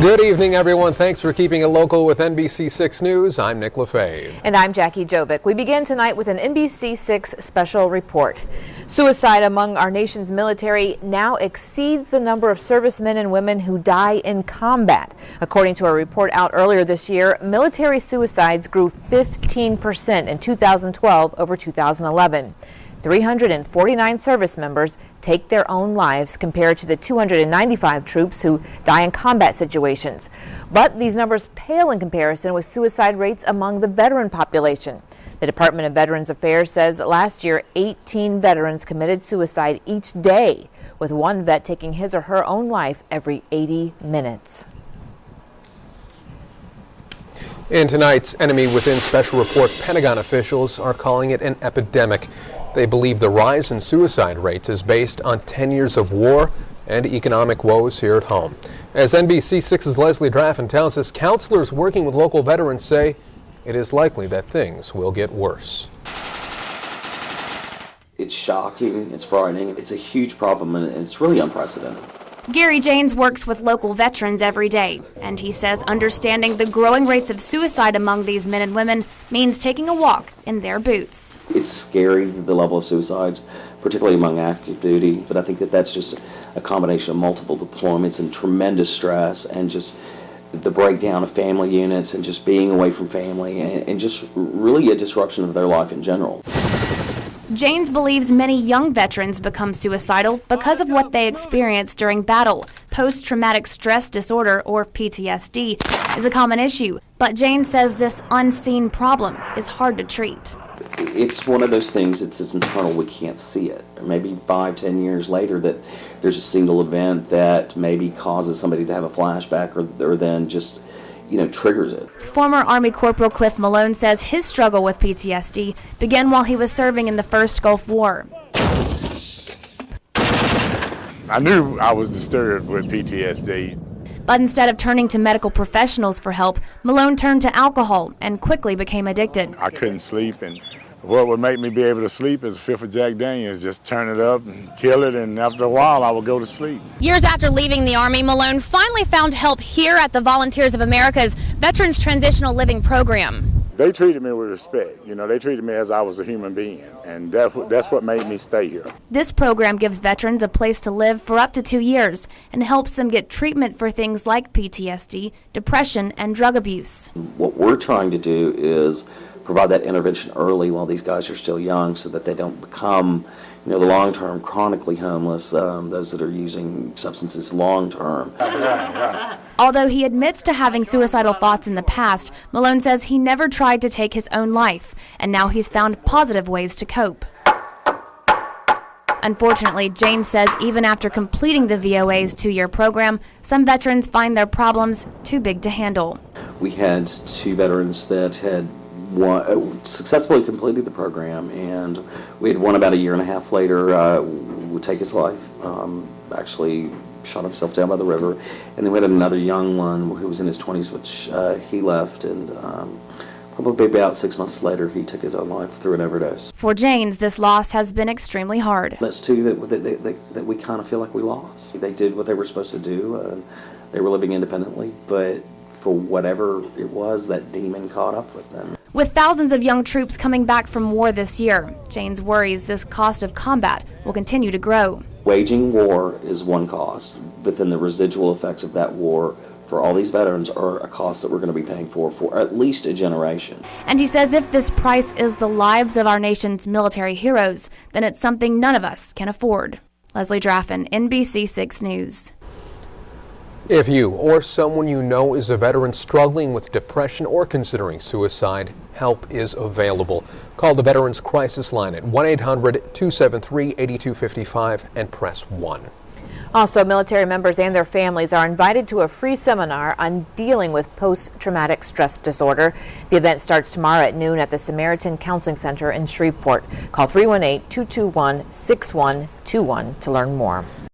Good evening, everyone. Thanks for keeping it local with NBC6 News. I'm Nick LaFave. And I'm Jackie Jovic. We begin tonight with an NBC6 special report. Suicide among our nation's military now exceeds the number of servicemen and women who die in combat. According to a report out earlier this year, military suicides grew 15% in 2012 over 2011. 349 service members take their own lives compared to the 295 troops who die in combat situations. But these numbers pale in comparison with suicide rates among the veteran population. The Department of Veterans Affairs says last year 18 veterans committed suicide each day, with one vet taking his or her own life every 80 minutes. In tonight's Enemy Within special report, Pentagon officials are calling it an epidemic. They believe the rise in suicide rates is based on 10 years of war and economic woes here at home. As NBC6's Leslie Draffin tells us, counselors working with local veterans say it is likely that things will get worse. It's shocking, it's frightening, it's a huge problem, and it's really unprecedented. Gary Janes works with local veterans every day, and he says understanding the growing rates of suicide among these men and women means taking a walk in their boots. It's scary, the level of suicides, particularly among active duty, but I think that that's just a combination of multiple deployments and tremendous stress and just the breakdown of family units and just being away from family and just really a disruption of their life in general. Janes believes many young veterans become suicidal because of what they experienced during battle. Post-traumatic stress disorder, or PTSD, is a common issue, but Janes says this unseen problem is hard to treat. It's one of those things, it's internal, we can't see it. Maybe 5-10 years later that there's a single event that maybe causes somebody to have a flashback or then just triggers it. Former Army Corporal Cliff Malone says his struggle with PTSD began while he was serving in the first Gulf War. I knew I was disturbed with PTSD. But instead of turning to medical professionals for help, Malone turned to alcohol and quickly became addicted. I couldn't sleep, and what would make me be able to sleep is a fifth of Jack Daniels. Just turn it up and kill it, and after a while I would go to sleep. Years after leaving the Army, Malone finally found help here at the Volunteers of America's Veterans Transitional Living Program. They treated me with respect. They treated me as I was a human being, and that's what made me stay here. This program gives veterans a place to live for up to 2 years and helps them get treatment for things like PTSD, depression, and drug abuse. What we're trying to do is provide that intervention early while these guys are still young so that they don't become the long-term chronically homeless, those that are using substances long-term. Although he admits to having suicidal thoughts in the past, Malone says he never tried to take his own life, and now he's found positive ways to cope. Unfortunately, James says even after completing the VOA's 2-year program, some veterans find their problems too big to handle. We had 2 veterans that had successfully completed the program, and we had one about a year and a half later would take his life, actually shot himself down by the river, and then we had another young one who was in his 20s, which he left, and probably about 6 months later he took his own life through an overdose. For Janes, this loss has been extremely hard. That's 2 that we kind of feel like we lost. They did what they were supposed to do. They were living independently, but for whatever it was, that demon caught up with them. With thousands of young troops coming back from war this year, Janes worries this cost of combat will continue to grow. Waging war is one cost, but then the residual effects of that war for all these veterans are a cost that we're going to be paying for at least a generation. And he says if this price is the lives of our nation's military heroes, then it's something none of us can afford. Leslie Draffin, NBC6 News. If you or someone you know is a veteran struggling with depression or considering suicide, help is available. Call the Veterans Crisis Line at 1-800-273-8255 and press 1. Also, military members and their families are invited to a free seminar on dealing with post-traumatic stress disorder. The event starts tomorrow at noon at the Samaritan Counseling Center in Shreveport. Call 318-221-6121 to learn more.